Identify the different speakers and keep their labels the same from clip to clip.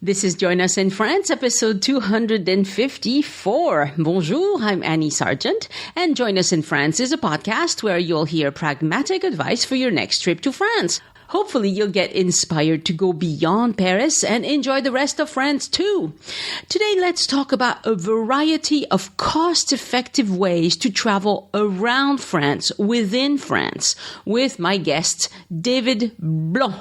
Speaker 1: This is Join Us in France, episode 254. Bonjour, I'm Annie Sargent, and Join Us in France is a podcast where you'll hear pragmatic advice for your next trip to France. Hopefully you'll get inspired to go beyond Paris and enjoy the rest of France too. Today, let's talk about a variety of cost-effective ways to travel around France, within France, with my guest, David Blanc.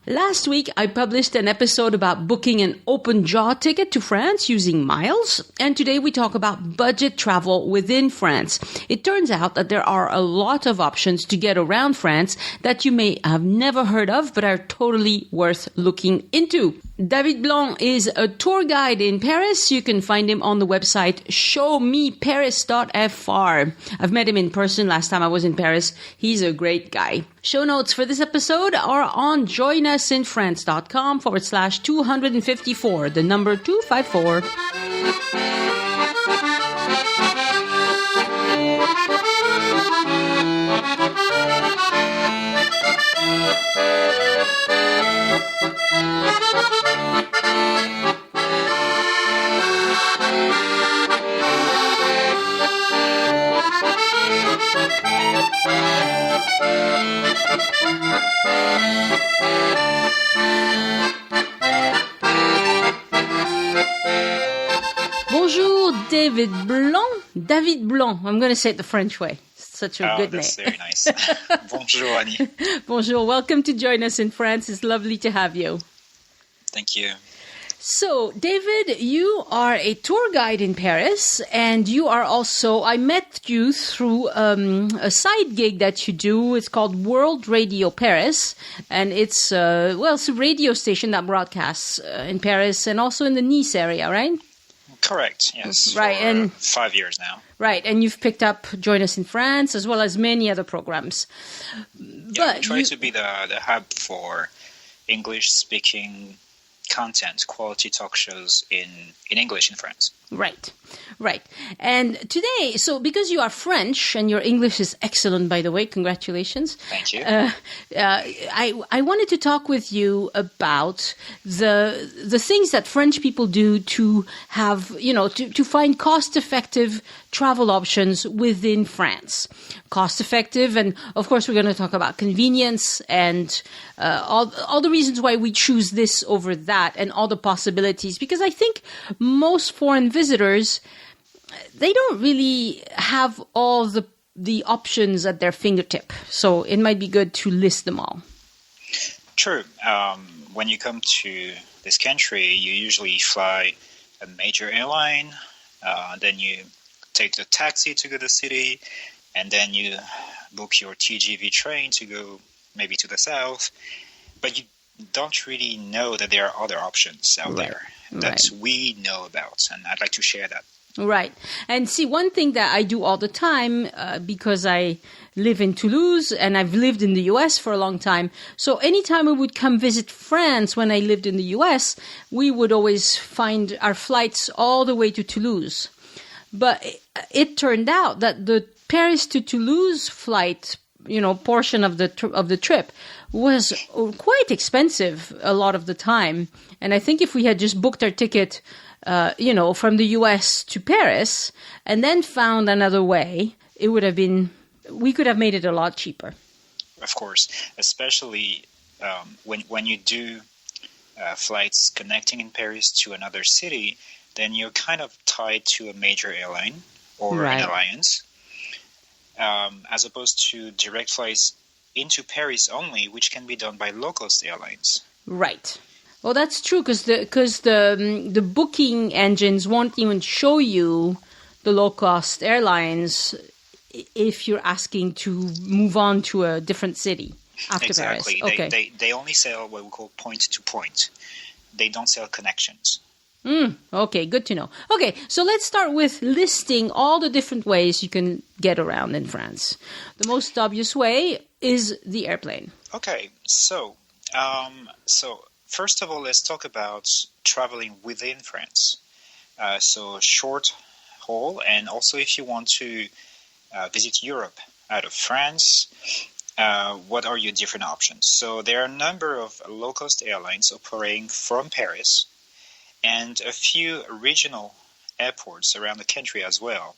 Speaker 1: Last week, I published an episode about booking an open-jaw ticket to France using miles, and today we talk about budget travel within France. It turns out that there are a lot of options to get around France that you may have never heard of, but are totally worth looking into. David Blanc is a tour guide in Paris. You can find him on the website showmeparis.fr. I've met him in person last time I was in Paris. He's a great guy. Show notes for this episode are on joinusinfrance.com/254, the number 254. Bonjour, David Blanc. David Blanc. I'm going to say it the French way. Such a good name.
Speaker 2: That's very nice. Bonjour, Annie.
Speaker 1: Bonjour. Welcome to Join Us in France. It's lovely to have you.
Speaker 2: Thank you.
Speaker 1: So, David, you are a tour guide in Paris, and you are also, I met you through a side gig that you do. It's called World Radio Paris, and it's a radio station that broadcasts in Paris and also in the Nice area, right?
Speaker 2: Correct, yes.
Speaker 1: Right,
Speaker 2: and 5 years now.
Speaker 1: Right, and you've picked up Join Us in France as well as many other programs.
Speaker 2: Yeah, we try to be the hub for English-speaking content, quality talk shows in English in France.
Speaker 1: Right. And today, so because you are French and your English is excellent, by the way, congratulations.
Speaker 2: Thank you.
Speaker 1: I wanted to talk with you about the things that French people do to have, to find cost-effective travel options within France. Cost-effective, and of course we're going to talk about convenience and all the reasons why we choose this over that and all the possibilities, because I think most foreign visitors, they don't really have all the options at their fingertip. So it might be good to list them all.
Speaker 2: True. When you come to this country, you usually fly a major airline, then you take the taxi to go to the city, and then you book your TGV train to go maybe to the south. But you don't really know that there are other options out there that we know about, and I'd like to share that.
Speaker 1: Right. And see, one thing that I do all the time, because I live in Toulouse and I've lived in the US for a long time. So anytime we would come visit France when I lived in the US, we would always find our flights all the way to Toulouse. But it turned out that the Paris to Toulouse flight, portion of the trip was quite expensive a lot of the time. And I think if we had just booked our ticket, from the US to Paris and then found another way, we could have made it a lot cheaper.
Speaker 2: Of course, especially when you do flights connecting in Paris to another city, then you're kind of tied to a major airline or an alliance, as opposed to direct flights into Paris only, which can be done by low-cost airlines.
Speaker 1: Right. Well, that's true, because the booking engines won't even show you the low-cost airlines if you're asking to move on to a different city after Paris.
Speaker 2: Exactly. Okay. They only sell what we call point-to-point. They don't sell connections.
Speaker 1: Okay, good to know. Okay, so let's start with listing all the different ways you can get around in France. The most obvious way is the airplane.
Speaker 2: Okay, so first of all, let's talk about traveling within France. So short haul, and also if you want to visit Europe out of France, what are your different options? So there are a number of low-cost airlines operating from Paris and a few regional airports around the country as well.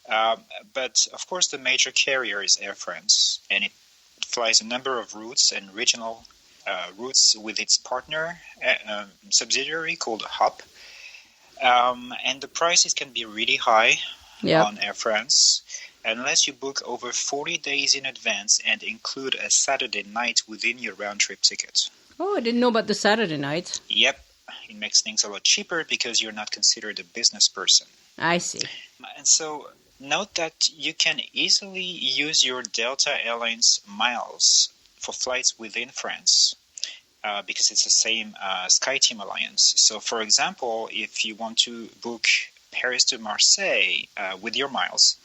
Speaker 2: But of course, the major carrier is Air France, and it flies a number of routes and regional routes with its partner subsidiary called HOP. And the prices can be really high on Air France unless you book over 40 days in advance and include a Saturday night within your round-trip ticket.
Speaker 1: Oh, I didn't know about the Saturday night.
Speaker 2: Yep. It makes things a lot cheaper because you're not considered a business person.
Speaker 1: I see.
Speaker 2: And so note that you can easily use your Delta Airlines miles for flights within France because it's the same SkyTeam Alliance. So, for example, if you want to book Paris to Marseille with your miles,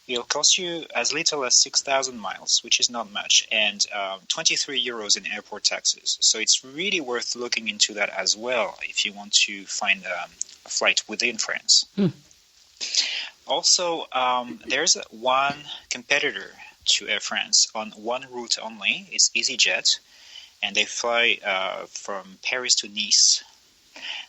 Speaker 2: it'll cost you as little as 6,000 miles, which is not much, and 23 euros in airport taxes. So it's really worth looking into that as well if you want to find a flight within France. Also, there's one competitor to Air France on one route only. It's EasyJet, and they fly from Paris to Nice.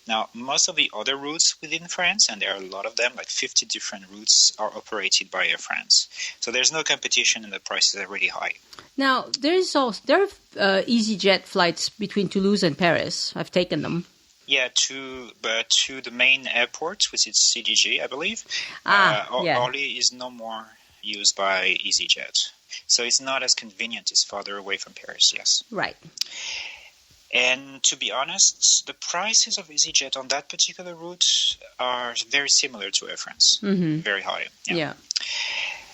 Speaker 2: Now, most of the other routes within France, and there are a lot of them, like 50 different routes, are operated by Air France. So there's no competition and the prices are really high.
Speaker 1: Now, there are EasyJet flights between Toulouse and Paris. I've taken them.
Speaker 2: Yeah, to the main airport, which is CDG, I believe. Orly is no more used by EasyJet. So it's not as convenient. It's farther away from Paris, yes.
Speaker 1: Right.
Speaker 2: And to be honest, the prices of EasyJet on that particular route are very similar to Air France. Very high. Yeah.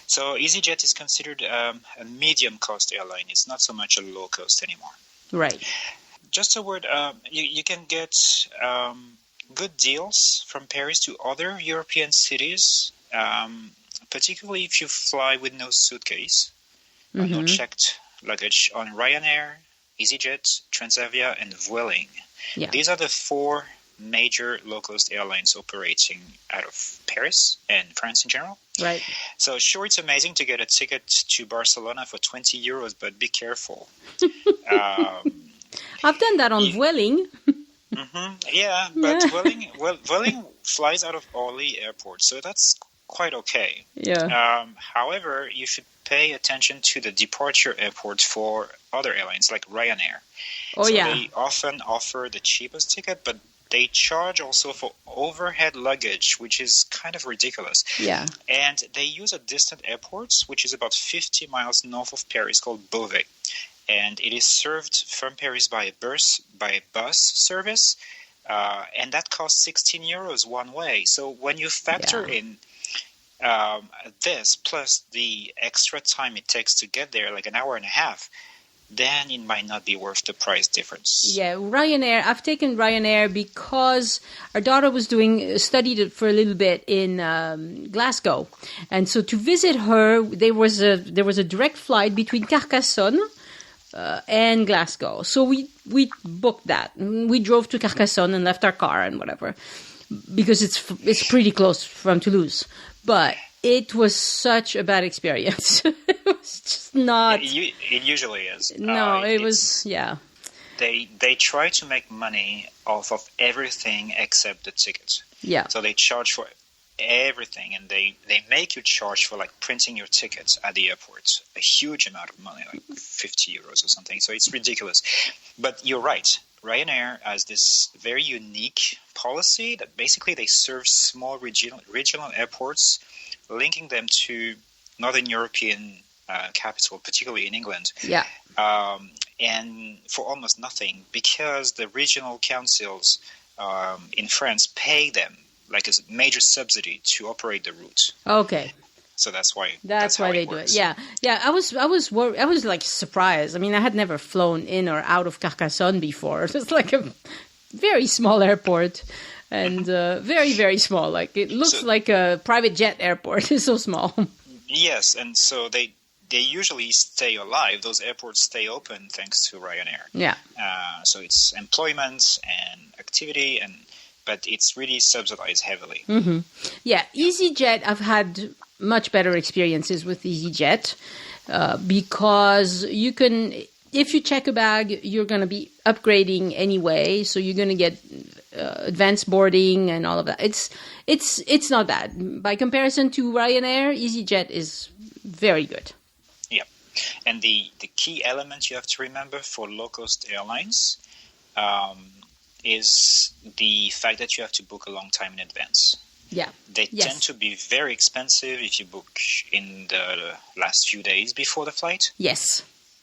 Speaker 2: So EasyJet is considered a medium-cost airline. It's not so much a low-cost anymore.
Speaker 1: Right.
Speaker 2: Just a word, you can get good deals from Paris to other European cities, particularly if you fly with no suitcase or no checked luggage on Ryanair, EasyJet, Transavia, and Vueling. Yeah. These are the four major low-cost airlines operating out of Paris and France in general.
Speaker 1: Right. So
Speaker 2: sure, it's amazing to get a ticket to Barcelona for 20 euros, but be careful.
Speaker 1: I've done that on Vueling.
Speaker 2: Yeah, but Vueling flies out of Orly Airport, so that's quite okay.
Speaker 1: Yeah.
Speaker 2: However, you should pay attention to the departure airport for other airlines like Ryanair. They often offer the cheapest ticket, but they charge also for overhead luggage, which is kind of ridiculous.
Speaker 1: Yeah.
Speaker 2: And they use a distant airport, which is about 50 miles north of Paris, called Beauvais. And it is served from Paris by a bus service, and that costs 16 euros one way. So when you factor in this plus the extra time it takes to get there, like an hour and a half, then it might not be worth the price difference.
Speaker 1: Yeah, Ryanair. I've taken Ryanair because our daughter was studied it for a little bit in Glasgow, and so to visit her, there was a direct flight between Carcassonne and Glasgow. So we booked that. We drove to Carcassonne and left our car and whatever, because it's pretty close from Toulouse. But it was such a bad experience. It was just not.
Speaker 2: It usually is.
Speaker 1: No, it was. Yeah.
Speaker 2: They try to make money off of everything except the tickets.
Speaker 1: Yeah.
Speaker 2: So they charge for everything, and they make you charge for like printing your tickets at the airport, a huge amount of money, like 50 euros or something. So it's ridiculous. But you're right. Ryanair has this very unique policy that basically they serve small regional airports, linking them to Northern European capital, particularly in England.
Speaker 1: Yeah.
Speaker 2: And for almost nothing, because the regional councils in France pay them like a major subsidy to operate the route.
Speaker 1: Okay.
Speaker 2: So that's why
Speaker 1: they do it. Yeah. I was like surprised. I mean, I had never flown in or out of Carcassonne before. It was like a very small airport, and very, very small. Like it looks like a private jet airport. It's so small.
Speaker 2: Yes, and so they usually stay alive. Those airports stay open thanks to Ryanair.
Speaker 1: Yeah.
Speaker 2: So it's employment and activity, but it's really subsidized heavily.
Speaker 1: Mm-hmm. Yeah, EasyJet, I've had much better experiences with EasyJet. because you can, if you check a bag, you're going to be upgrading anyway, so you're going to get advanced boarding and all of that. It's not bad. By comparison to Ryanair, EasyJet is very good.
Speaker 2: Yeah. And the key element you have to remember for low-cost airlines is the fact that you have to book a long time in advance.
Speaker 1: Yeah.
Speaker 2: They tend to be very expensive if you book in the last few days before the flight.
Speaker 1: Yes.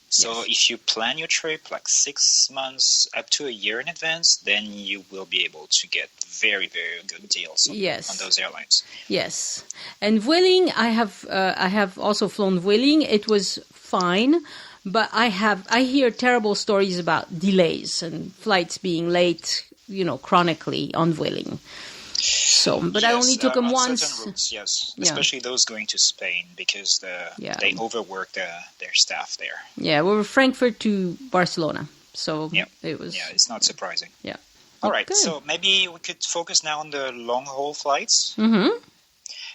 Speaker 2: So if you plan your trip like 6 months up to a year in advance, then you will be able to get very, very good deals on those airlines.
Speaker 1: Yes. And Vueling, I have also flown Vueling. It was fine, but I hear terrible stories about delays and flights being late, chronically on Vueling. So, but I only took them once.
Speaker 2: Certain routes, especially those going to Spain, because they overwork their staff there.
Speaker 1: Yeah, we were Frankfurt to Barcelona, so it was.
Speaker 2: Yeah, it's not surprising.
Speaker 1: Yeah.
Speaker 2: All right, so maybe we could focus now on the long-haul flights.
Speaker 1: Mm-hmm.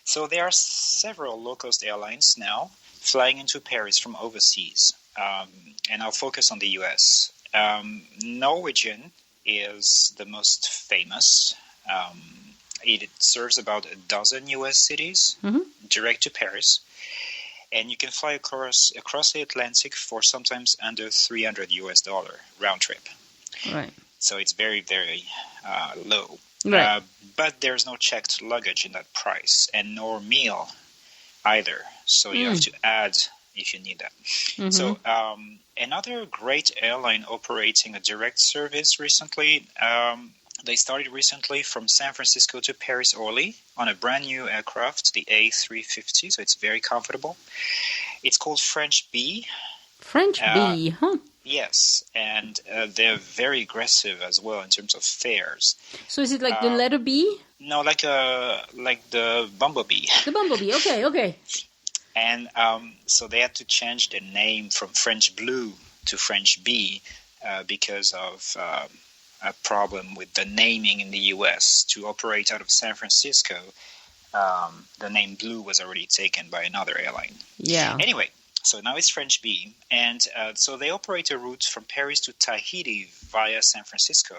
Speaker 2: So there are several low-cost airlines now flying into Paris from overseas, and I'll focus on the U.S. Norwegian is the most famous. It serves about a dozen U.S. cities direct to Paris, and you can fly across the Atlantic for sometimes under $300 round trip.
Speaker 1: Right.
Speaker 2: So it's very, very low.
Speaker 1: Right.
Speaker 2: But there's no checked luggage in that price, and no meal either. So you have to add if you need that. Mm-hmm. So another great airline operating a direct service recently. They started recently from San Francisco to Paris Orly on a brand new aircraft, the A350, so it's very comfortable. It's called French Bee.
Speaker 1: French Bee, huh?
Speaker 2: Yes, and they're very aggressive as well in terms of fares.
Speaker 1: So is it like the letter B?
Speaker 2: No, like the bumblebee. The
Speaker 1: bumblebee, okay.
Speaker 2: And so they had to change their name from French Blue to French Bee because of a problem with the naming in the U.S. To operate out of San Francisco, the name Blue was already taken by another airline.
Speaker 1: Yeah.
Speaker 2: Anyway, so now it's French Bee, and so they operate a route from Paris to Tahiti via San Francisco,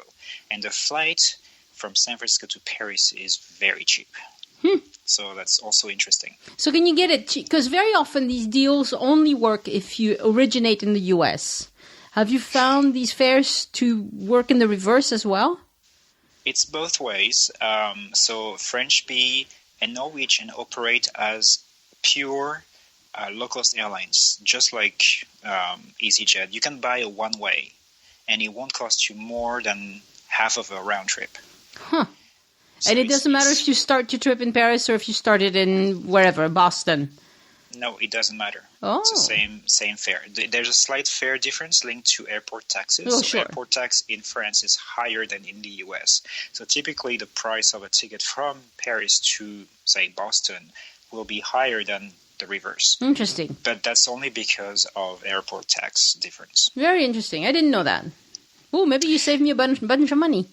Speaker 2: and the flight from San Francisco to Paris is very cheap. So that's also interesting.
Speaker 1: So can you get it cheap? Because very often these deals only work if you originate in the U.S. Have you found these fares to work in the reverse as well?
Speaker 2: It's both ways. So French Bee and Norwegian operate as pure low-cost airlines, just like EasyJet. You can buy a one-way, and it won't cost you more than half of a round trip.
Speaker 1: Huh. So and it doesn't matter if you start your trip in Paris or if you started in wherever, Boston.
Speaker 2: No, it doesn't matter.
Speaker 1: Oh.
Speaker 2: It's the same fare. There's a slight fare difference linked to airport taxes.
Speaker 1: Oh, sure.
Speaker 2: Airport tax in France is higher than in the US. So typically the price of a ticket from Paris to, say, Boston will be higher than the reverse.
Speaker 1: Interesting.
Speaker 2: But that's only because of airport tax difference.
Speaker 1: Very interesting. I didn't know that. Oh, maybe you saved me a bunch of money.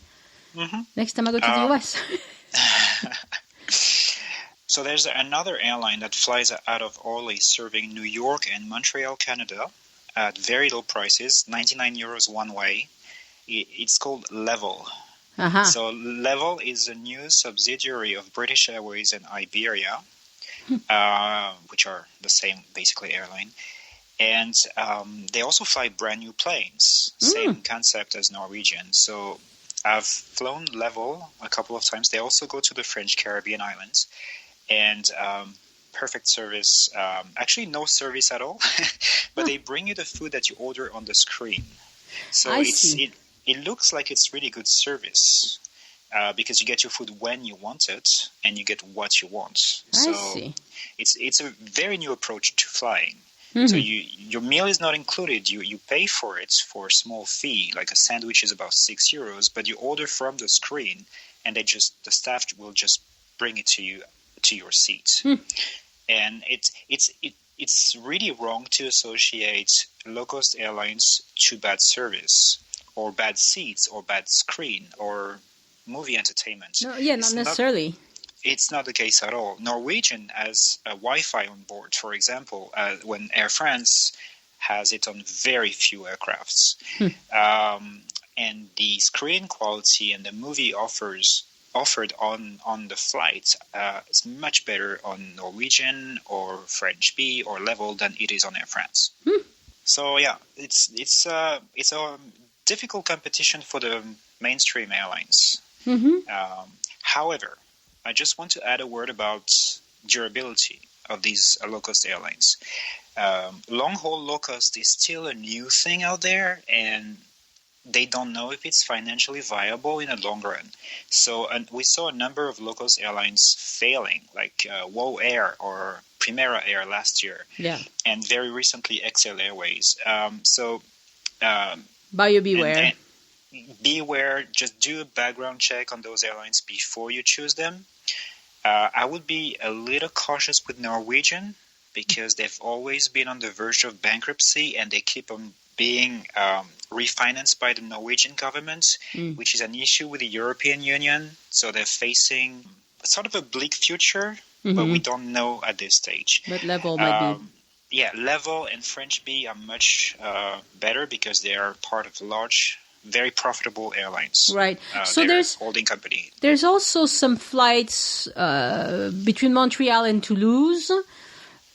Speaker 2: Mm-hmm.
Speaker 1: Next time I go to the US.
Speaker 2: So there's another airline that flies out of Orly serving New York and Montreal, Canada at very low prices, €99 one way. It's called Level.
Speaker 1: Uh-huh.
Speaker 2: So Level is a new subsidiary of British Airways and Iberia, which are the same basically airline. And they also fly brand new planes, same concept as Norwegian. So I've flown Level a couple of times. They also go to the French Caribbean islands. And perfect service. Actually, no service at all. But they bring you the food that you order on the screen. So it looks like it's really good service because you get your food when you want it and you get what you want. So it's a very new approach to flying. Mm-hmm. So your meal is not included. You pay for it for a small fee, like a sandwich is about €6, but you order from the screen, and the staff will just bring it to you to your seat. And it's really wrong to associate low-cost airlines to bad service or bad seats or bad screen or movie entertainment.
Speaker 1: No, yeah, not necessarily.
Speaker 2: it's not the case at all. Norwegian has a Wi-Fi on board, for example, when Air France has it on very few aircrafts. And the screen quality and the movie offered on the flight is much better on Norwegian or French B or Level than it is on Air France. So yeah, it's a difficult competition for the mainstream airlines. However, I just want to add a word about durability of these low-cost airlines. Long-haul low-cost is still a new thing out there, and they don't know if it's financially viable in the long run. So we saw a number of low-cost airlines failing, like WoW Air or Primera Air last year, and very recently XL Airways.
Speaker 1: Buyer beware.
Speaker 2: Beware, just do a background check on those airlines before you choose them. I would be a little cautious with Norwegian because they've always been on the verge of bankruptcy, and they keep on being refinanced by the Norwegian government, which is an issue with the European Union. So they're facing sort of a bleak future, but we don't know at this stage.
Speaker 1: But Level might be.
Speaker 2: Yeah, Level and French B are much better because they are part of large, very profitable airlines.
Speaker 1: Right. So there's
Speaker 2: holding company.
Speaker 1: There's also some flights between Montreal and Toulouse.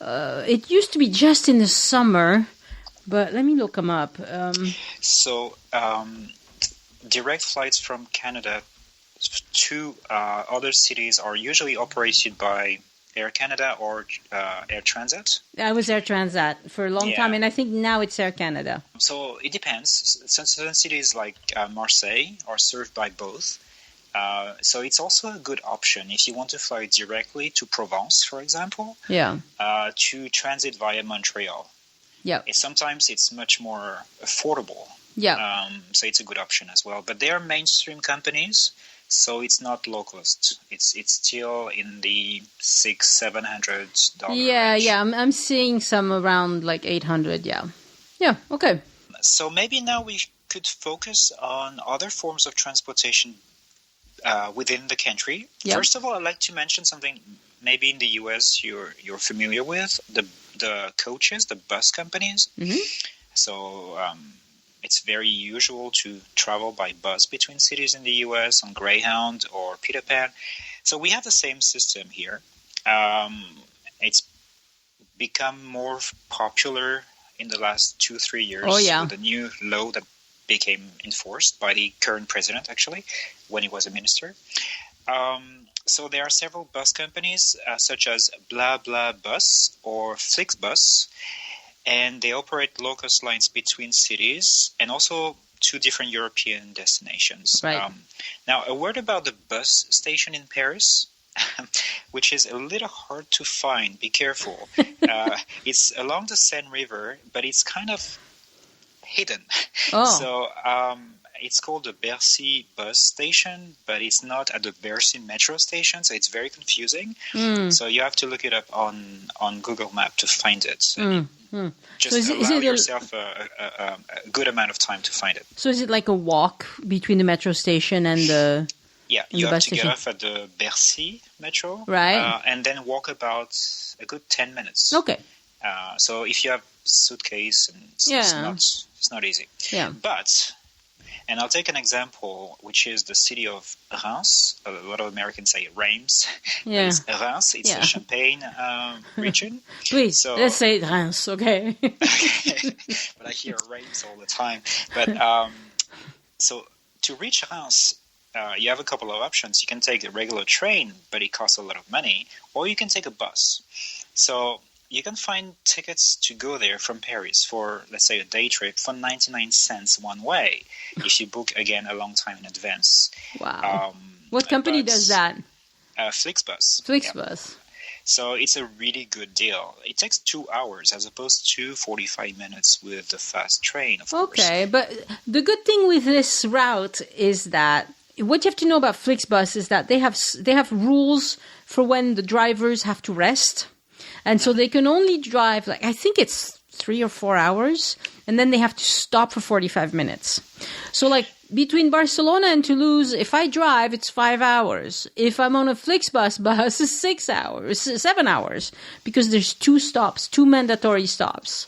Speaker 1: It used to be just in the summer, but let me look them up.
Speaker 2: Direct flights from Canada to other cities are usually operated by Air Canada or Air Transat.
Speaker 1: I was Air Transat for a long time, and I think now it's Air Canada.
Speaker 2: So it depends. Certain cities like Marseille are served by both. So it's also a good option if you want to fly directly to Provence, for example, to transit via Montreal. Sometimes it's much more affordable. So it's a good option as well. But they are mainstream companies, so it's not low cost. It's still in the $600-700 range.
Speaker 1: I'm seeing some around like 800. Okay.
Speaker 2: So maybe now we could focus on other forms of transportation within the country. First of all, I'd like to mention something maybe in the US you're familiar with, the coaches, the bus companies. So it's very usual to travel by bus between cities in the US on Greyhound or Peter Pan. So we have the same system here. It's become more popular in the last 2-3 years with the new law that became enforced by the current president, actually, when he was a minister. So there are several bus companies, such as BlaBlaBus or Flixbus, and they operate low-cost lines between cities and also to different European destinations. Now, a word about the bus station in Paris, which is a little hard to find. Be careful. It's along the Seine River, but it's kind of hidden. So it's called the Bercy bus station, but it's not at the Bercy metro station, so it's very confusing. So you have to look it up on Google Maps to find it. Just allow yourself a good amount of time to find it.
Speaker 1: So is it like a walk between the metro station and the...
Speaker 2: Yeah, you have to get off at the Bercy metro, and then walk about a good 10 minutes.
Speaker 1: Okay.
Speaker 2: So if you have suitcase, and it's not easy. But, and I'll take an example, which is the city of Reims. A lot of Americans say Reims. It's Reims. It's the Champagne region.
Speaker 1: Please, let's say Reims, okay?
Speaker 2: But I hear Reims all the time. But so to reach Reims, you have a couple of options. You can take a regular train, but it costs a lot of money, or you can take a bus. So you can find tickets to go there from Paris for, let's say, a day trip for 99 cents one way, if you book, again, a long time in advance.
Speaker 1: Wow. What company does that?
Speaker 2: Flixbus.
Speaker 1: Flixbus.
Speaker 2: So it's a really good deal. It takes 2 hours as opposed to 45 minutes with the fast train, of course.
Speaker 1: Okay, but the good thing with this route is that what you have to know about Flixbus is that they have rules for when the drivers have to rest. And so they can only drive, like, I think it's 3 or 4 hours, and then they have to stop for 45 minutes. So, like, between Barcelona and Toulouse, if I drive, it's 5 hours. If I'm on a Flixbus bus, it's 6 hours, 7 hours, because there's two mandatory stops.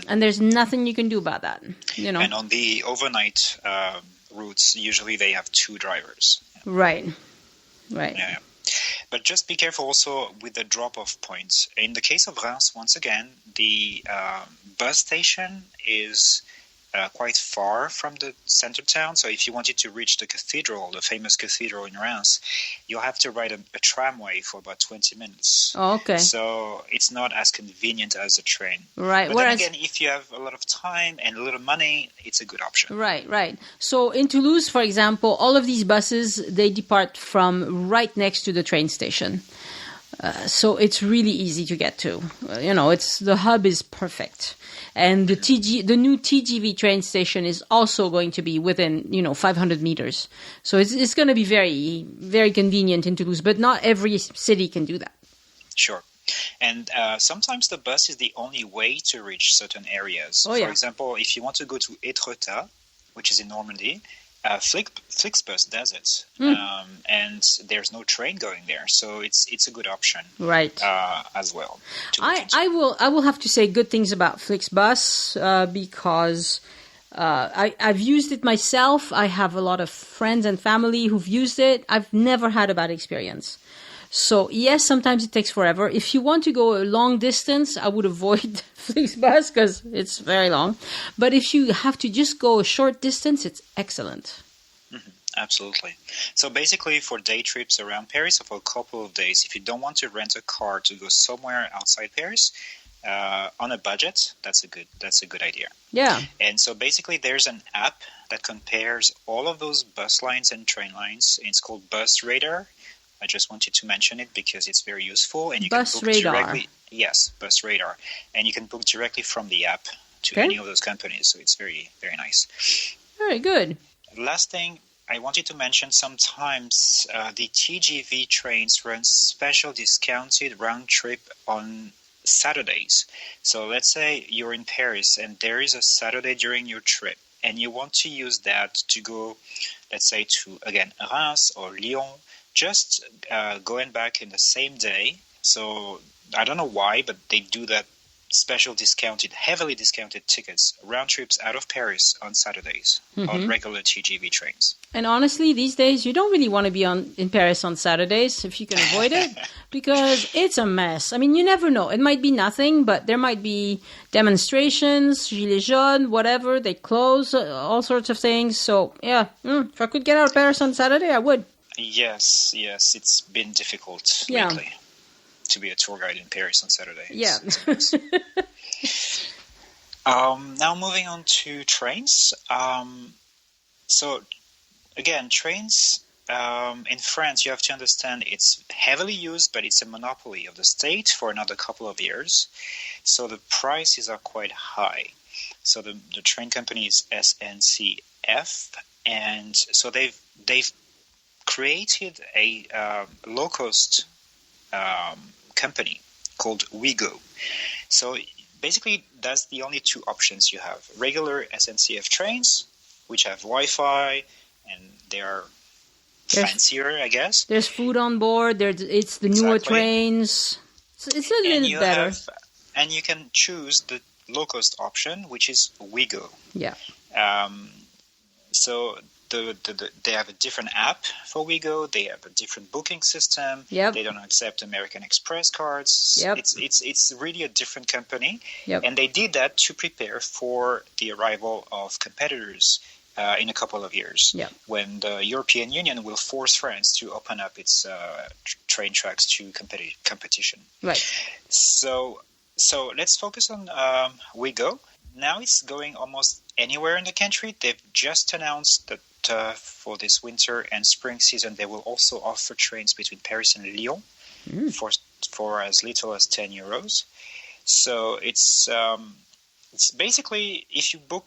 Speaker 1: And there's nothing you can do about that, you know.
Speaker 2: And on the overnight routes, usually they have 2 drivers.
Speaker 1: Right.
Speaker 2: Yeah. But just be careful also with the drop-off points. In the case of Reims, once again, the bus station is quite far from the center town. So if you wanted to reach the cathedral, the famous cathedral in Reims, you'll have to ride a tramway for about 20 minutes.
Speaker 1: Oh, okay.
Speaker 2: So it's not as convenient as a train.
Speaker 1: Right.
Speaker 2: But then again, if you have a lot of time and a little money, it's a good option.
Speaker 1: Right. So in Toulouse, for example, all of these buses, they depart from right next to the train station. So it's really easy to get to. The hub is perfect. And the new TGV train station is also going to be within, 500 meters. So it's going to be very, very convenient in Toulouse, but not every city can do that.
Speaker 2: Sure. And sometimes the bus is the only way to reach certain areas.
Speaker 1: For
Speaker 2: example, if you want to go to Étretat, which is in Normandy, Flixbus does it, and there's no train going there, so it's a good option,
Speaker 1: right?
Speaker 2: As well.
Speaker 1: I will have to say good things about Flixbus because I've used it myself. I have a lot of friends and family who've used it. I've never had a bad experience. So yes, sometimes it takes forever. If you want to go a long distance, I would avoid Flixbus because it's very long. But if you have to just go a short distance, it's excellent.
Speaker 2: Absolutely. So basically for day trips around Paris or for a couple of days, if you don't want to rent a car to go somewhere outside Paris, on a budget, that's a good idea.
Speaker 1: Yeah.
Speaker 2: And so basically there's an app that compares all of those bus lines and train lines. It's called Bus Radar. I just wanted to mention it because it's very useful, and you can book directly. Yes, Bus Radar, and you can book directly from the app to any of those companies. So it's very, very nice.
Speaker 1: Very good.
Speaker 2: Last thing I wanted to mention: sometimes the TGV trains run special discounted round trip on Saturdays. So let's say you're in Paris and there is a Saturday during your trip, and you want to use that to go, let's say, to again Reims or Lyon. Just going back in the same day. So I don't know why, but they do that special heavily discounted tickets, round trips out of Paris on Saturdays on regular TGV trains.
Speaker 1: And honestly, these days, you don't really want to be in Paris on Saturdays if you can avoid it, because it's a mess. I mean, you never know. It might be nothing, but there might be demonstrations, gilets jaunes, whatever. They close, all sorts of things. So yeah, if I could get out of Paris on Saturday, I would.
Speaker 2: Yes, it's been difficult lately to be a tour guide in Paris on Saturday.
Speaker 1: Yeah.
Speaker 2: Now moving on to trains. So again, trains in France, you have to understand it's heavily used, but it's a monopoly of the state for another couple of years. So the prices are quite high. So the train company is SNCF, and so they've created a low-cost company called Ouigo. So basically, that's the only two options you have. Regular SNCF trains, which have Wi-Fi, and they are fancier, I guess.
Speaker 1: There's food on board. It's the newer trains. So it's a little better.
Speaker 2: And you can choose the low-cost option, which is Ouigo.
Speaker 1: Yeah.
Speaker 2: So they have a different app for Ouigo. They have a different booking system.
Speaker 1: Yep.
Speaker 2: They don't accept American Express cards.
Speaker 1: Yep.
Speaker 2: It's really a different company.
Speaker 1: Yep.
Speaker 2: And they did that to prepare for the arrival of competitors in a couple of years, when the European Union will force France to open up its train tracks to competition.
Speaker 1: Right.
Speaker 2: So let's focus on Ouigo. Now it's going almost anywhere in the country. They've just announced that for this winter and spring season, they will also offer trains between Paris and Lyon for as little as 10 euros. So it's basically, if you book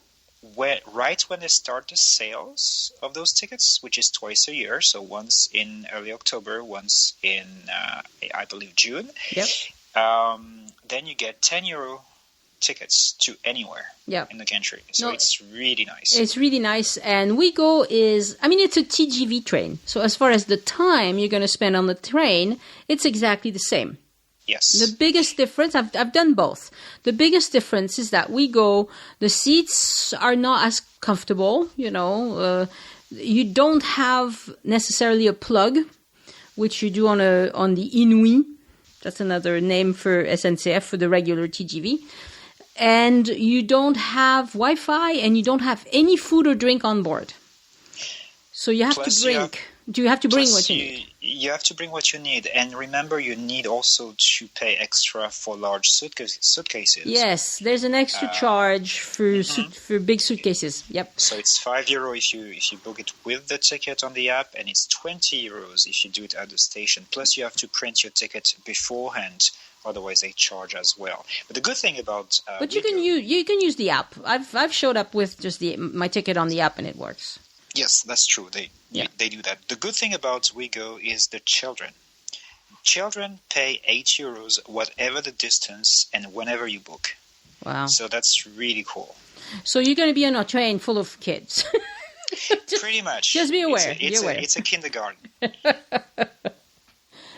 Speaker 2: right when they start the sales of those tickets, which is twice a year, so once in early October, once in, I believe, June, then you get 10 euro tickets to anywhere in the country. So it's really nice.
Speaker 1: It's really nice. And Ouigo is, it's a TGV train. So as far as the time you're going to spend on the train, it's exactly the same.
Speaker 2: Yes.
Speaker 1: The biggest difference, I've done both. The biggest difference is that Ouigo, the seats are not as comfortable, you don't have necessarily a plug, which you do on the Inouï. That's another name for SNCF, for the regular TGV. And you don't have Wi-Fi, and you don't have any food or drink on board. So you have to bring. Do you have to bring what you need?
Speaker 2: You have to bring what you need. And remember, you need also to pay extra for large suitcases.
Speaker 1: Yes, there's an extra charge for big suitcases. Yep.
Speaker 2: So it's €5 if you book it with the ticket on the app, and it's €20 if you do it at the station. Plus, you have to print your ticket beforehand. Otherwise, they charge as well. But the good thing about
Speaker 1: but you can use the app. I've showed up with just my ticket on the app, and it works.
Speaker 2: Yes, that's true. They do that. The good thing about Ouigo is the children. Children pay €8 whatever the distance and whenever you book.
Speaker 1: Wow.
Speaker 2: So that's really cool.
Speaker 1: So you're going to be on a train full of kids.
Speaker 2: Pretty much.
Speaker 1: Just be aware.
Speaker 2: It's a kindergarten.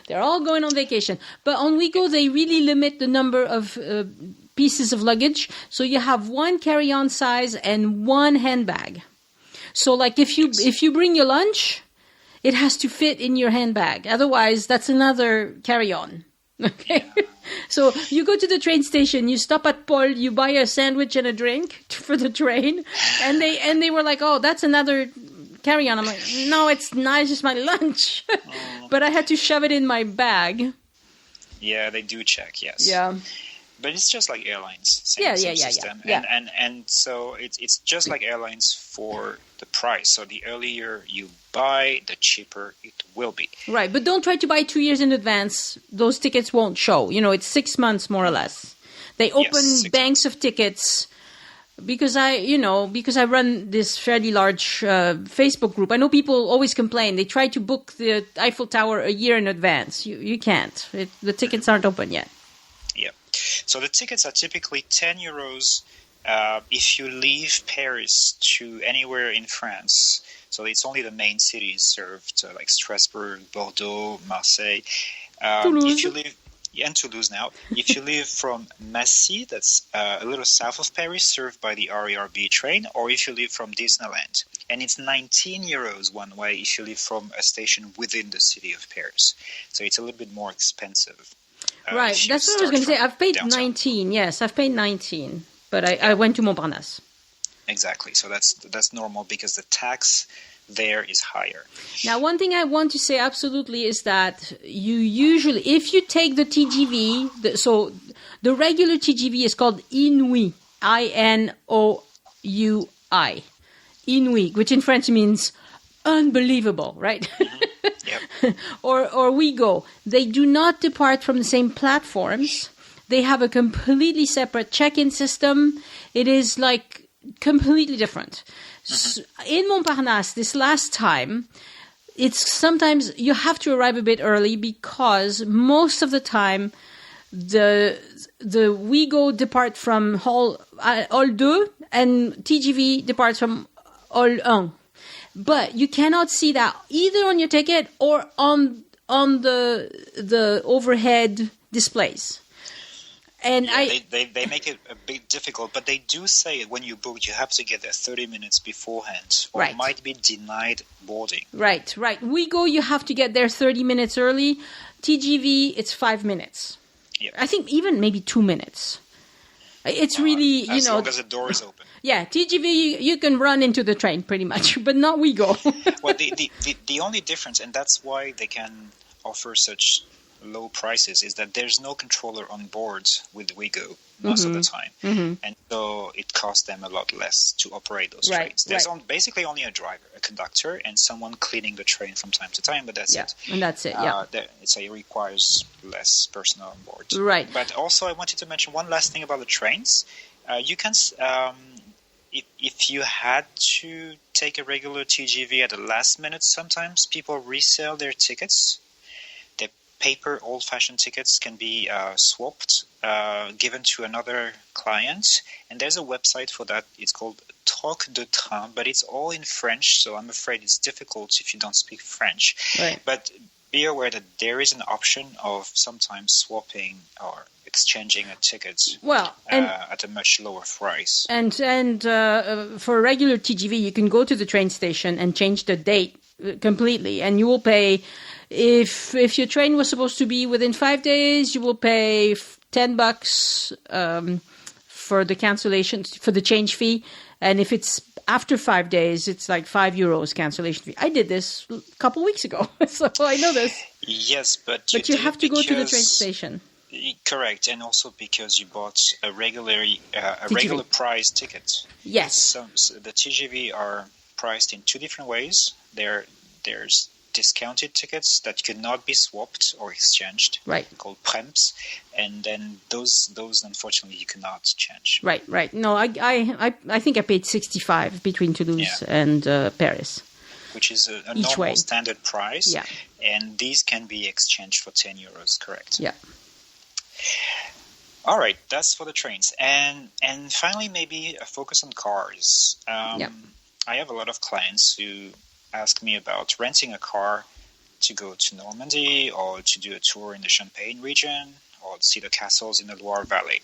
Speaker 1: They're all going on vacation. But on Ouigo, they really limit the number of pieces of luggage. So you have one carry-on size and one handbag. So like if you bring your lunch, it has to fit in your handbag. Otherwise, that's another carry-on. Okay. Yeah. So you go to the train station, you stop at Paul, you buy a sandwich and a drink for the train, and they were like, "Oh, that's another carry-on." I'm like, "No, it's not. It's just my lunch." But I had to shove it in my bag.
Speaker 2: Yeah, they do check. Yes.
Speaker 1: Yeah.
Speaker 2: But it's just like airlines. Same system.
Speaker 1: Yeah.
Speaker 2: And so it's just like airlines for the price. So the earlier you buy, the cheaper it will be.
Speaker 1: Right, but don't try to buy 2 years in advance. Those tickets won't show. It's 6 months more or less. They open banks of tickets because I run this fairly large Facebook group. I know people always complain. They try to book the Eiffel Tower a year in advance. You can't. The tickets aren't open yet.
Speaker 2: Yeah. So the tickets are typically €10 if you leave Paris to anywhere in France. So it's only the main cities served, like Strasbourg, Bordeaux, Marseille.
Speaker 1: Toulouse.
Speaker 2: If you leave, and Toulouse now. If you leave from Massy, that's a little south of Paris, served by the RERB train, or if you leave from Disneyland. And it's €19 one way if you leave from a station within the city of Paris. So it's a little bit more expensive.
Speaker 1: Right, that's what I was going to say. I've paid downtown. 19. Yes, I've paid 19, but I went to Montparnasse.
Speaker 2: Exactly. So that's normal because the tax there is higher.
Speaker 1: Now, one thing I want to say absolutely is that you usually, if you take the TGV, so the regular TGV is called Inouï, I-N-O-U-I, Inouï, which in French means unbelievable, right?
Speaker 2: Yep.
Speaker 1: or Ouigo. They do not depart from the same platforms. They have a completely separate check-in system. It is like completely different. So in Montparnasse, this last time, it's sometimes you have to arrive a bit early because most of the time the Ouigo depart from Hall 2 and TGV departs from Hall 1. But you cannot see that either on your ticket or on the overhead displays. And
Speaker 2: they make it a bit difficult, but they do say when you book, you have to get there 30 minutes beforehand, or
Speaker 1: right.
Speaker 2: might be denied boarding.
Speaker 1: Right. Ouigo, you have to get there 30 minutes early. TGV, it's 5 minutes.
Speaker 2: Yep.
Speaker 1: I think even maybe 2 minutes. It's really,
Speaker 2: as long as the door is open.
Speaker 1: Yeah, TGV, you can run into the train pretty much, but not Ouigo.
Speaker 2: Well, the only difference, and that's why they can offer such low prices, is that there's no controller on board with Ouigo most of the time. And so it costs them a lot less to operate those trains. There's basically only a driver, a conductor, and someone cleaning the train from time to time, but that's it.
Speaker 1: And that's it, yeah.
Speaker 2: It requires less personnel on board.
Speaker 1: Right.
Speaker 2: But also I wanted to mention one last thing about the trains. You can... If you had to take a regular TGV at the last minute, sometimes people resell their tickets. They paper old-fashioned tickets can be swapped, given to another client. And there's a website for that. It's called Troc de Train, but it's all in French, so I'm afraid it's difficult if you don't speak French.
Speaker 1: Right.
Speaker 2: But be aware that there is an option of sometimes swapping or exchanging a ticket at a much lower price.
Speaker 1: And for a regular TGV, you can go to the train station and change the date completely, and you will pay. If your train was supposed to be within 5 days, you will pay $10 for the cancellation, for the change fee. And if it's after 5 days, it's like €5 cancellation fee. I did this a couple weeks ago, so I know this.
Speaker 2: Yes, but
Speaker 1: you have to go to the train station.
Speaker 2: Correct, and also because you bought a regular price ticket.
Speaker 1: Yes.
Speaker 2: So the TGV are priced in two different ways. There's discounted tickets that could not be swapped or exchanged,
Speaker 1: right?
Speaker 2: Called Prems, and then those unfortunately you cannot change.
Speaker 1: Right. No, I think I paid 65 between Toulouse and Paris,
Speaker 2: which is a normal standard price.
Speaker 1: Yeah,
Speaker 2: and these can be exchanged for €10. Correct.
Speaker 1: Yeah.
Speaker 2: All right, that's for the trains, and finally maybe a focus on cars. I have a lot of clients who ask me about renting a car to go to Normandy or to do a tour in the Champagne region or see the castles in the Loire Valley.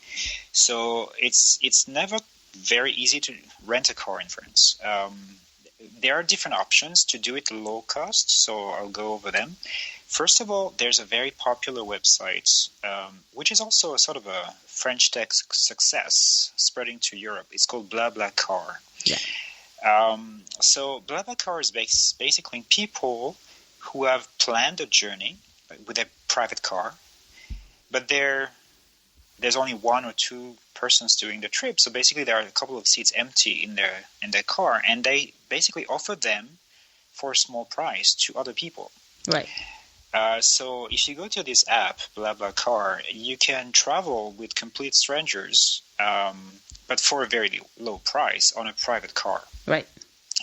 Speaker 2: So it's never very easy to rent a car in France. There are different options to do it low cost, so I'll go over them. First of all, there's a very popular website, which is also a sort of a French tech success spreading to Europe. It's called BlaBlaCar.
Speaker 1: Yeah.
Speaker 2: So BlaBlaCar is basically people who have planned a journey with a private car, but there's only one or two persons doing the trip. So basically there are a couple of seats empty in their car, and they basically offer them for a small price to other people.
Speaker 1: Right.
Speaker 2: So if you go to this app, BlaBlaCar, you can travel with complete strangers, but for a very low price on a private car.
Speaker 1: Right.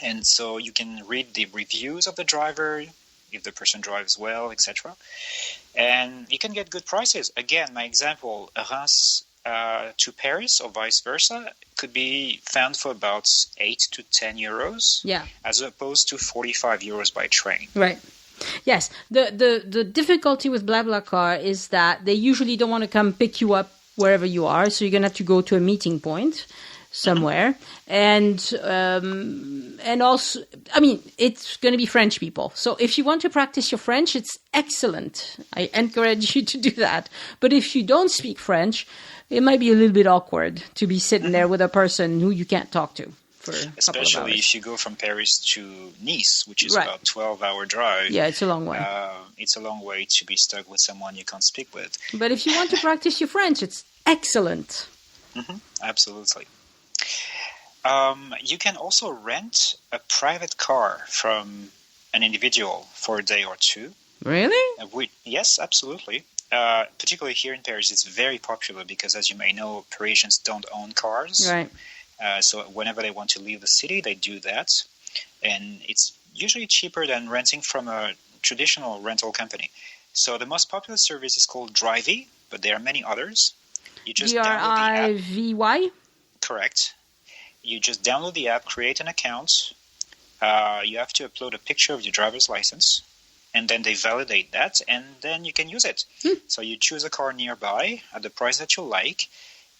Speaker 2: And so you can read the reviews of the driver, if the person drives well, etc. And you can get good prices. Again, my example, Reims to Paris or vice versa could be found for about 8 to 10 euros, as opposed to 45 euros by train.
Speaker 1: Right. Yes. The difficulty with BlaBlaCar is that they usually don't want to come pick you up wherever you are, so you're going to have to go to a meeting point somewhere. And also, I mean, it's going to be French people. So if you want to practice your French, it's excellent. I encourage you to do that. But if you don't speak French, it might be a little bit awkward to be sitting there with a person who you can't talk to.
Speaker 2: Especially if you go from Paris to Nice, which is about a 12-hour drive.
Speaker 1: Yeah, it's a long way.
Speaker 2: It's a long way to be stuck with someone you can't speak with.
Speaker 1: But if you want to practice your French, it's excellent.
Speaker 2: Mm-hmm, absolutely. You can also rent a private car from an individual for a day or two.
Speaker 1: Really?
Speaker 2: Yes, absolutely. Particularly here in Paris, it's very popular because, as you may know, Parisians don't own cars.
Speaker 1: Right.
Speaker 2: So whenever they want to leave the city, they do that. And it's usually cheaper than renting from a traditional rental company. So the most popular service is called Drivey, but there are many others. You just download the app. Correct. You just download the app, create an account. You have to upload a picture of your driver's license, and then they validate that, and then you can use it. So you choose a car nearby at the price that you like,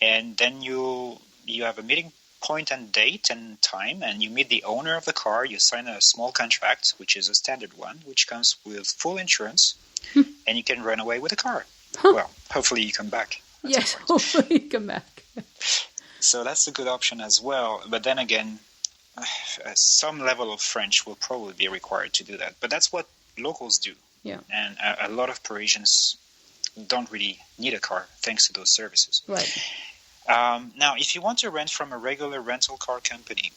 Speaker 2: and then you have a meeting point and date and time, and you meet the owner of the car. You sign a small contract, which is a standard one, which comes with full insurance, and you can run away with the car. Well, hopefully you come back.
Speaker 1: Yes, hopefully you come back.
Speaker 2: So that's a good option as well. But then again, some level of French will probably be required to do that. But that's what locals do.
Speaker 1: Yeah.
Speaker 2: And a lot of Parisians don't really need a car thanks to those services.
Speaker 1: Right.
Speaker 2: Now, if you want to rent from a regular rental car company,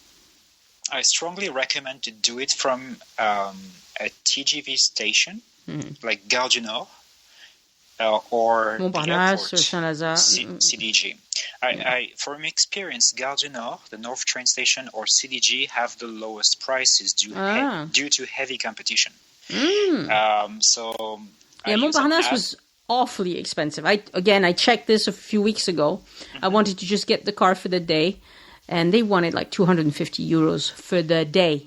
Speaker 2: I strongly recommend to do it from a TGV station, like Gare du Nord, or
Speaker 1: Montparnasse or Saint-Lazare.
Speaker 2: CDG. From experience, Gare du Nord, the North train station, or CDG have the lowest prices due to heavy competition. So
Speaker 1: Yeah, Montparnasse was awfully expensive. I checked this a few weeks ago. I wanted to just get the car for the day, and they wanted like 250 euros for the day.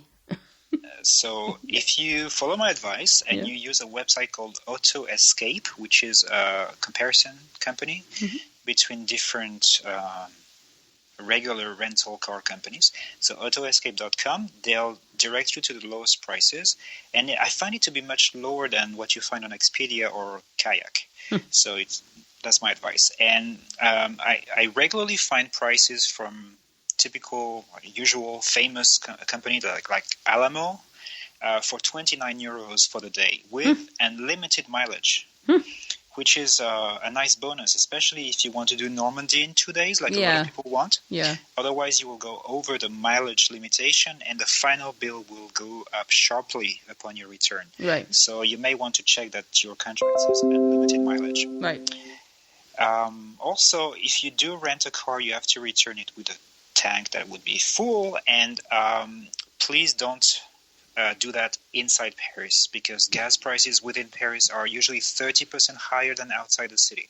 Speaker 2: So if you follow my advice and you use a website called Auto Escape, which is a comparison company between different regular rental car companies. So autoescape.com, they'll direct you to the lowest prices. And I find it to be much lower than what you find on Expedia or Kayak. So that's my advice. And I regularly find prices from typical, usual, famous company like Alamo for 29 euros for the day with unlimited mileage. Which is a nice bonus, especially if you want to do Normandy in 2 days, like a lot of people want. Yeah. Otherwise, you will go over the mileage limitation, and the final bill will go up sharply upon your return. Right. So you may want to check that your contract says unlimited mileage. Right. Also, if you do rent a car, you have to return it with a tank that would be full, and please don't do that inside Paris, because gas prices within Paris are usually 30% higher than outside the city.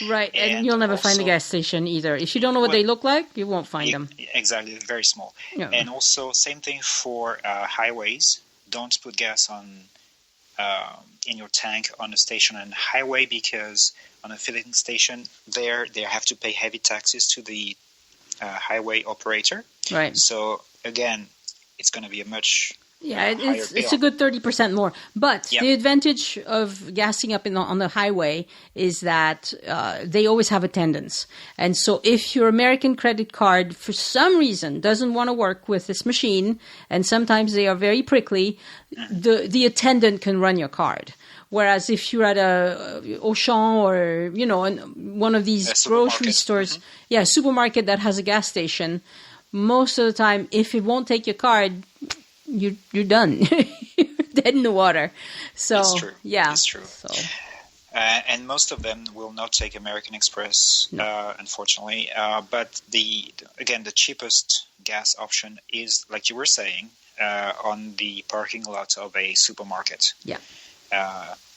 Speaker 2: Right, and you'll never find a gas station either. If you don't know what they look like, you won't find them. Exactly, very small. Yeah. And also, same thing for highways. Don't put gas in your tank on a station on a highway, because on a filling station, they have to pay heavy taxes to the highway operator. Right. So, again, it's going to be a much... Yeah, it's a good 30% more. But the advantage of gassing up on the highway is that they always have attendants. And so if your American credit card, for some reason, doesn't want to work with this machine, and sometimes they are very prickly, the attendant can run your card. Whereas if you're at a Auchan or, one of these grocery stores, supermarket that has a gas station, most of the time, if it won't take your card... You're done. You're dead in the water. So it's true. Yeah, it's true. So. And most of them will not take American Express, unfortunately. But the cheapest gas option is, like you were saying, on the parking lot of a supermarket. Yeah.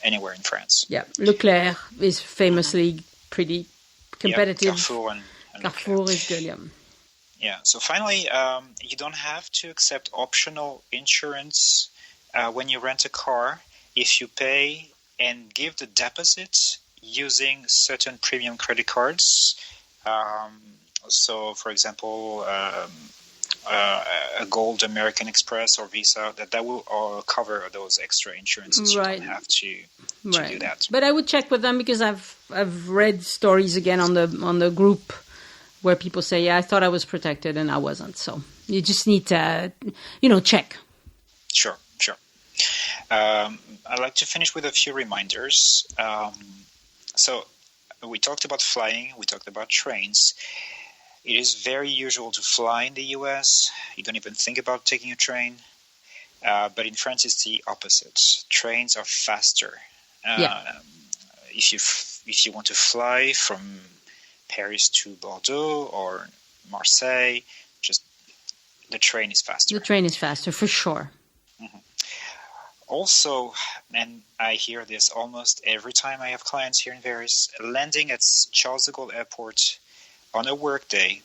Speaker 2: Anywhere in France. Yeah, Leclerc is famously pretty competitive. Carrefour is good. Yeah. Yeah. So finally, you don't have to accept optional insurance when you rent a car if you pay and give the deposit using certain premium credit cards. So, for example, a Gold American Express or Visa, that will cover those extra insurances. Right. You don't have to do that. But I would check with them, because I've read stories again on the group where people say, I thought I was protected and I wasn't. So you just need to, check. Sure. I'd like to finish with a few reminders. So we talked about flying. We talked about trains. It is very usual to fly in the U.S. You don't even think about taking a train. But in France, it's the opposite. Trains are faster. If you want to fly from Paris to Bordeaux or Marseille, just the train is faster. The train is faster, for sure. Mm-hmm. Also, and I hear this almost every time I have clients here in Paris, landing at Charles de Gaulle Airport on a work day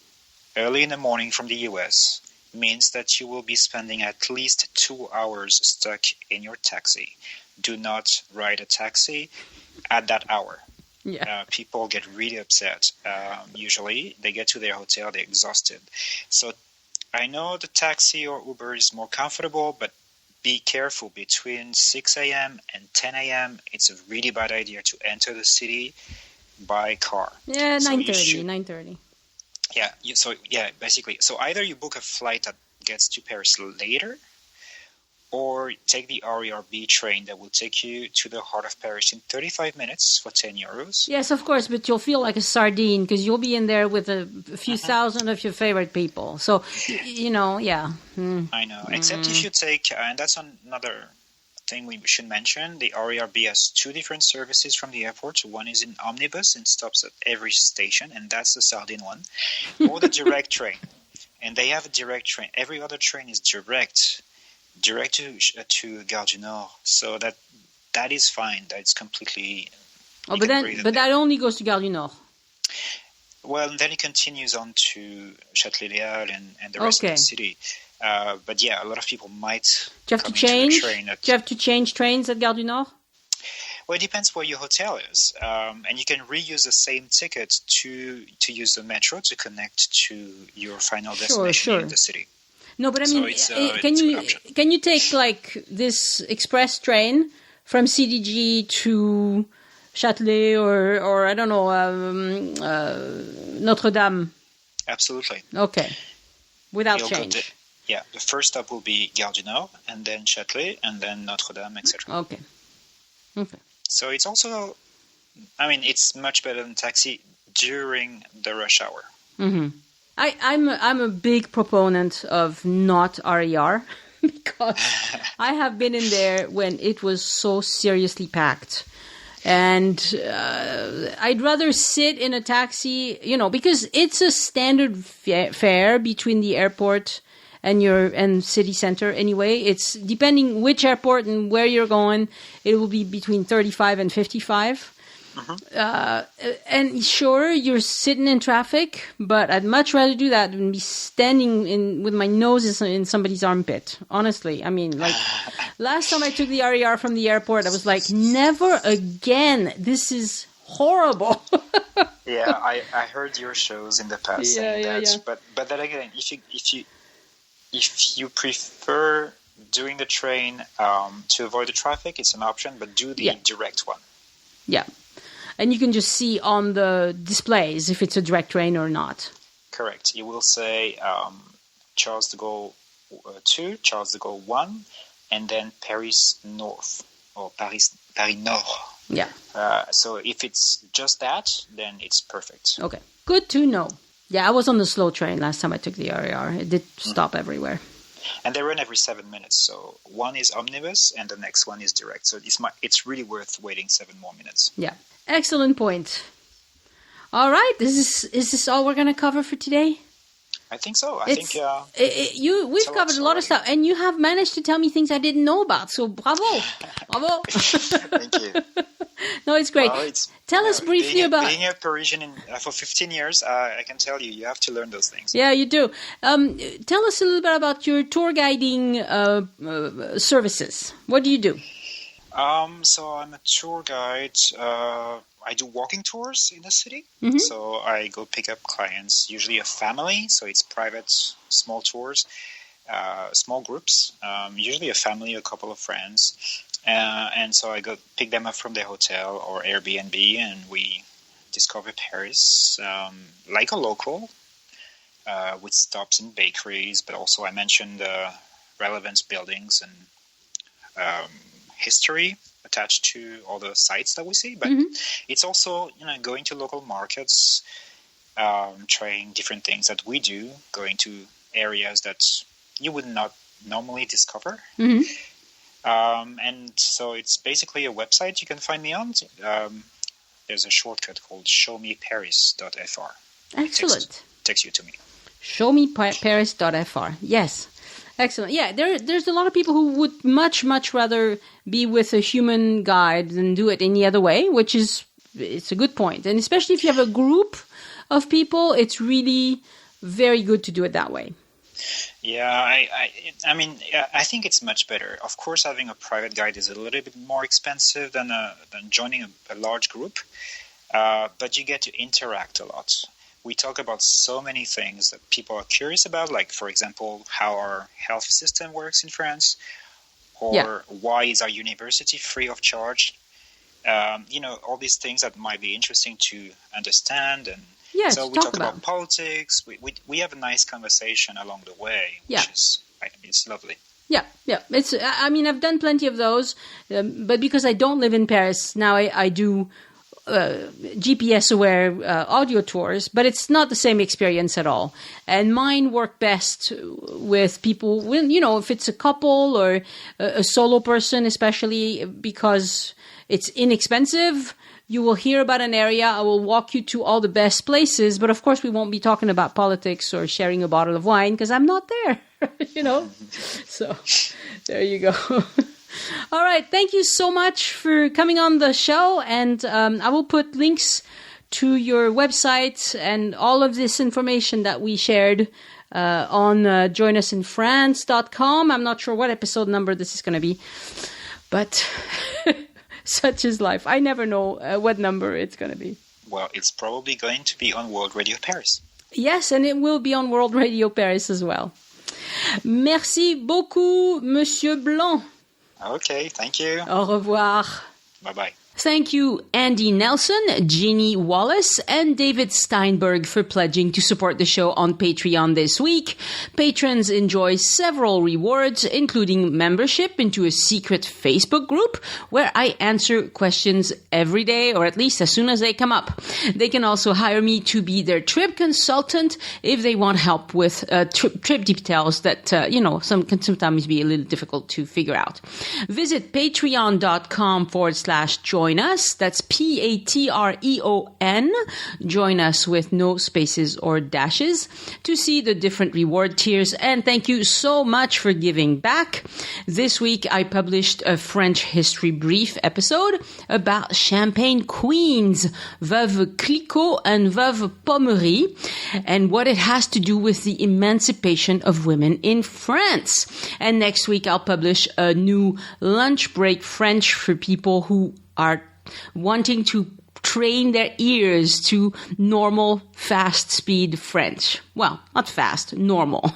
Speaker 2: early in the morning from the US means that you will be spending at least 2 hours stuck in your taxi. Do not ride a taxi at that hour. Yeah. People get really upset. Usually, they get to their hotel, they're exhausted. So I know the taxi or Uber is more comfortable, but be careful. Between 6 a.m. and 10 a.m., it's a really bad idea to enter the city by car. Yeah, 9:30. Yeah, basically. So either you book a flight that gets to Paris later, or take the RERB train that will take you to the heart of Paris in 35 minutes for 10 euros. Yes, of course, but you'll feel like a sardine because you'll be in there with a few thousand of your favorite people. So, yeah. I know, except if you take, and that's another thing we should mention, the RERB has 2 different services from the airport. One is in omnibus and stops at every station, and that's the sardine one, or the direct train. And they have a direct train. Every other train is direct to Gare du Nord, so that that is fine. That's completely.
Speaker 1: Oh, but that only goes to Gare du Nord.
Speaker 2: Well, then it continues on to Châtelet-Léal and the rest of the city. But yeah, a lot of people might.
Speaker 1: Do you have to change? Do you have to change trains at Gare du Nord?
Speaker 2: Well, it depends where your hotel is, and you can reuse the same ticket to use the metro to connect to your final destination in the city.
Speaker 1: No, but I mean, can you take like this express train from CDG to Châtelet or I don't know Notre Dame?
Speaker 2: Absolutely.
Speaker 1: Okay, without change.
Speaker 2: The first stop will be Gare du Nord, and then Châtelet, and then Notre Dame, etc.
Speaker 1: Okay.
Speaker 2: So it's also, I mean, it's much better than taxi during the rush hour.
Speaker 1: Mm-hmm. I'm a big proponent of not RER because I have been in there when it was so seriously packed. And I'd rather sit in a taxi, because it's a standard fare between the airport and city center anyway. It's depending which airport and where you're going, it will be between 35 and 55. And sure, you're sitting in traffic, but I'd much rather do that than be standing with my nose in somebody's armpit. Honestly, I mean, like last time I took the RER from the airport, I was like, never again. This is horrible.
Speaker 2: Yeah, I heard your shows in the past saying that. Yeah. But then again, if you prefer doing the train to avoid the traffic, it's an option, but do the direct one.
Speaker 1: Yeah. And you can just see on the displays if it's a direct train or not.
Speaker 2: Correct. It will say Charles de Gaulle 2, Charles de Gaulle 1, and then Paris North or Paris Nord.
Speaker 1: Yeah.
Speaker 2: So if it's just that, then it's perfect.
Speaker 1: Okay. Good to know. Yeah, I was on the slow train last time I took the RER. It did stop everywhere.
Speaker 2: And they run every 7 minutes. So one is omnibus and the next one is direct. So it's really worth waiting 7 more minutes.
Speaker 1: Yeah. Excellent point. All right. Is this all we're going to cover for today?
Speaker 2: I think so.
Speaker 1: We've covered a lot of stuff, and you have managed to tell me things I didn't know about. So bravo. Bravo.
Speaker 2: Thank you.
Speaker 1: No, it's great.
Speaker 2: Well,
Speaker 1: tell us briefly about
Speaker 2: being a Parisian for 15 years. I can tell you have to learn those things.
Speaker 1: Yeah, you do. Tell us a little bit about your tour guiding services. What do you do?
Speaker 2: So I'm a tour guide. I do walking tours in the city.
Speaker 1: Mm-hmm.
Speaker 2: So I go pick up clients, usually a family. So it's private, small tours, small groups, usually a family, a couple of friends. And so I go pick them up from their hotel or Airbnb, and we discover Paris like a local, with stops in bakeries, but also I mentioned relevant buildings and history attached to all the sites that we see. But it's also going to local markets, trying different things that we do, going to areas that you would not normally discover. And so it's basically a website you can find me on. There's a shortcut called showmeparis.fr.
Speaker 1: Excellent.
Speaker 2: Takes you to me.
Speaker 1: Showmeparis.fr. Yes. Excellent. Yeah, there's a lot of people who would much, much rather be with a human guide than do it any other way, it's a good point. And especially if you have a group of people, it's really very good to do it that way.
Speaker 2: Yeah, I mean, I think it's much better. Of course, having a private guide is a little bit more expensive than joining a large group, but you get to interact a lot. We talk about so many things that people are curious about, like, for example, how our health system works in France, or why is our university free of charge? All these things that might be interesting to understand. And so we talk about politics. We have a nice conversation along the way, which is, it's lovely.
Speaker 1: Yeah. I've done plenty of those, but because I don't live in Paris, now I do GPS-aware audio tours, but it's not the same experience at all. And mine work best with people, if it's a couple or a solo person, especially because it's inexpensive. You will hear about an area. I will walk you to all the best places, but of course we won't be talking about politics or sharing a bottle of wine because I'm not there, So there you go. All right. Thank you so much for coming on the show. And I will put links to your website and all of this information that we shared on joinusinfrance.com. I'm not sure what episode number this is going to be, but such is life. I never know what number it's going to be.
Speaker 2: Well, it's probably going to be on World Radio Paris.
Speaker 1: Yes, and it will be on World Radio Paris as well. Merci beaucoup, Monsieur Blanc.
Speaker 2: Okay, thank you.
Speaker 1: Au revoir.
Speaker 2: Bye-bye.
Speaker 1: Thank you, Andy Nelson, Jeannie Wallace, and David Steinberg for pledging to support the show on Patreon this week. Patrons enjoy several rewards, including membership into a secret Facebook group where I answer questions every day, or at least as soon as they come up. They can also hire me to be their trip consultant if they want help with trip details that, can sometimes be a little difficult to figure out. Visit patreon.com/join us. That's Patreon. Join us with no spaces or dashes to see the different reward tiers. And thank you so much for giving back. This week, I published a French history brief episode about Champagne queens, Veuve Clicquot and Veuve Pommery, and what it has to do with the emancipation of women in France. And next week, I'll publish a new lunch break French for people who are wanting to train their ears to normal, fast speed French. Well, not fast, normal.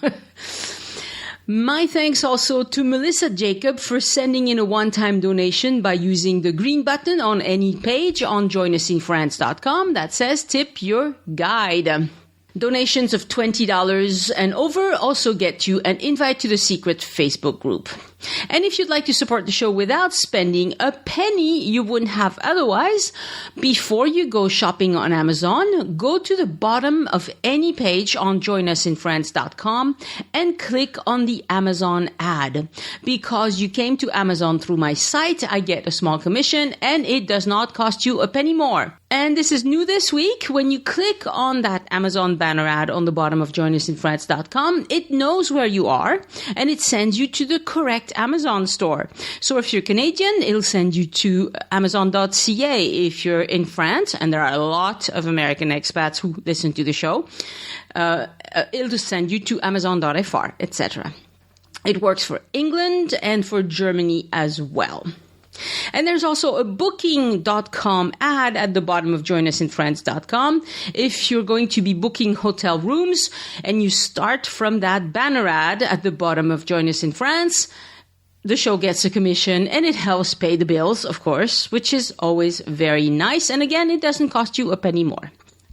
Speaker 1: My thanks also to Melissa Jacob for sending in a one-time donation by using the green button on any page on joinusinfrance.com that says tip your guide. Donations of $20 and over also get you an invite to the secret Facebook group. And if you'd like to support the show without spending a penny you wouldn't have otherwise, before you go shopping on Amazon, go to the bottom of any page on joinusinfrance.com and click on the Amazon ad. Because you came to Amazon through my site, I get a small commission and it does not cost you a penny more. And this is new this week. When you click on that Amazon banner ad on the bottom of joinusinfrance.com, it knows where you are and it sends you to the correct Amazon store. So if you're Canadian, it'll send you to amazon.ca. If you're in France, and there are a lot of American expats who listen to the show, it'll just send you to amazon.fr, etc. It works for England and for Germany as well. And there's also a booking.com ad at the bottom of joinusinfrance.com. If you're going to be booking hotel rooms and you start from that banner ad at the bottom of Join Us in France, the show gets a commission and it helps pay the bills, of course, which is always very nice. And again, it doesn't cost you a penny more.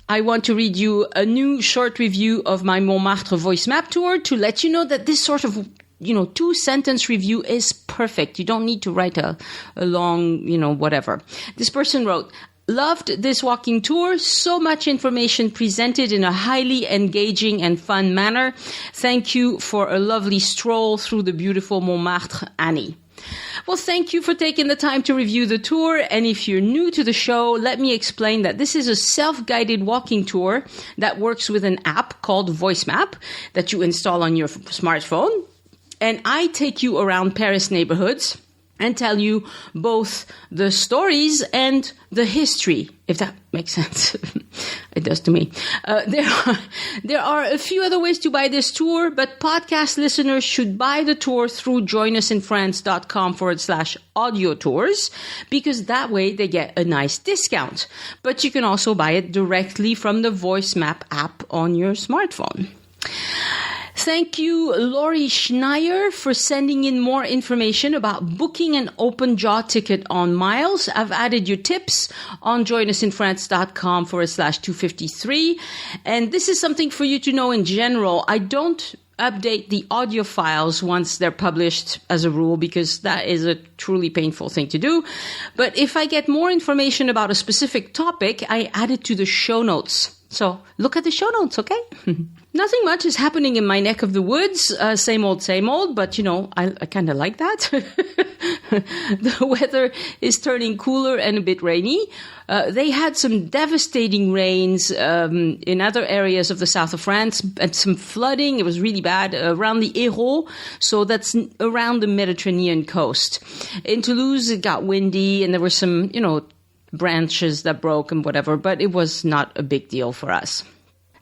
Speaker 1: I want to read you a new short review of my Montmartre voice map tour to let you know that this sort of 2-sentence review is perfect. You don't need to write a long, whatever. This person wrote, "Loved this walking tour. So much information presented in a highly engaging and fun manner. Thank you for a lovely stroll through the beautiful Montmartre, Annie." Well, thank you for taking the time to review the tour. And if you're new to the show, let me explain that this is a self-guided walking tour that works with an app called Voice Map that you install on your smartphone. And I take you around Paris neighborhoods and tell you both the stories and the history, if that makes sense. It does to me. There are a few other ways to buy this tour, but podcast listeners should buy the tour through joinusinfrance.com/audio tours, because that way they get a nice discount. But you can also buy it directly from the Voice Map app on your smartphone. Thank you, Lori Schneier, for sending in more information about booking an open jaw ticket on Miles. I've added your tips on joinusinfrance.com/253. And this is something for you to know in general. I don't update the audio files once they're published as a rule, because that is a truly painful thing to do. But if I get more information about a specific topic, I add it to the show notes. So look at the show notes, okay? Nothing much is happening in my neck of the woods. Same old, but I kind of like that. The weather is turning cooler and a bit rainy. They had some devastating rains in other areas of the south of France and some flooding. It was really bad around the Hérault, so that's around the Mediterranean coast. In Toulouse, it got windy and there were some, branches that broke and whatever, but it was not a big deal for us.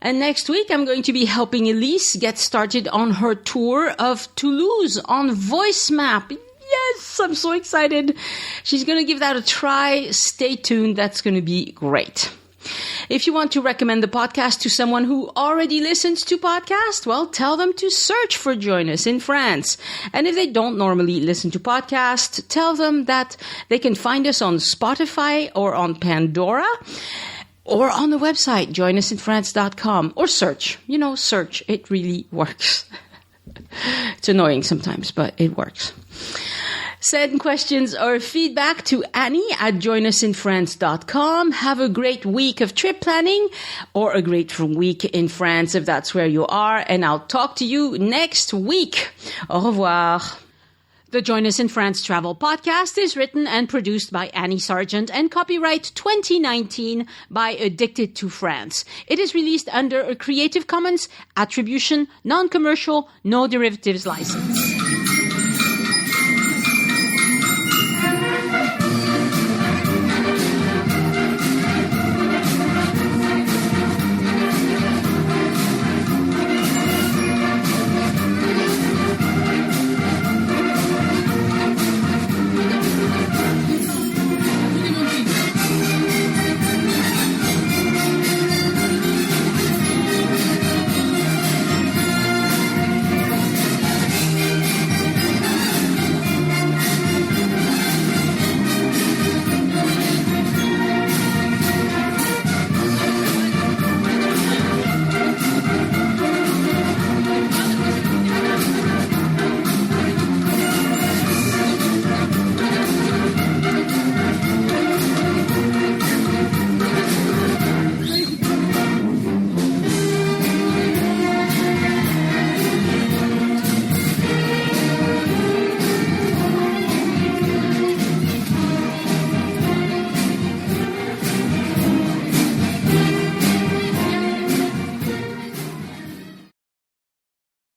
Speaker 1: And next week, I'm going to be helping Elise get started on her tour of Toulouse on VoiceMap. Yes, I'm so excited. She's going to give that a try. Stay tuned. That's going to be great. If you want to recommend the podcast to someone who already listens to podcasts, well, tell them to search for Join Us in France. And if they don't normally listen to podcasts, tell them that they can find us on Spotify or on Pandora or on the website, joinusinfrance.com, or search. Search. It really works. It's annoying sometimes, but it works. Send questions or feedback to Annie at joinusinfrance.com. Have a great week of trip planning or a great week in France if that's where you are. And I'll talk to you next week. Au revoir. The Join Us in France Travel Podcast is written and produced by Annie Sargent and copyright 2019 by Addicted to France. It is released under a Creative Commons Attribution, Non-Commercial, No Derivatives license.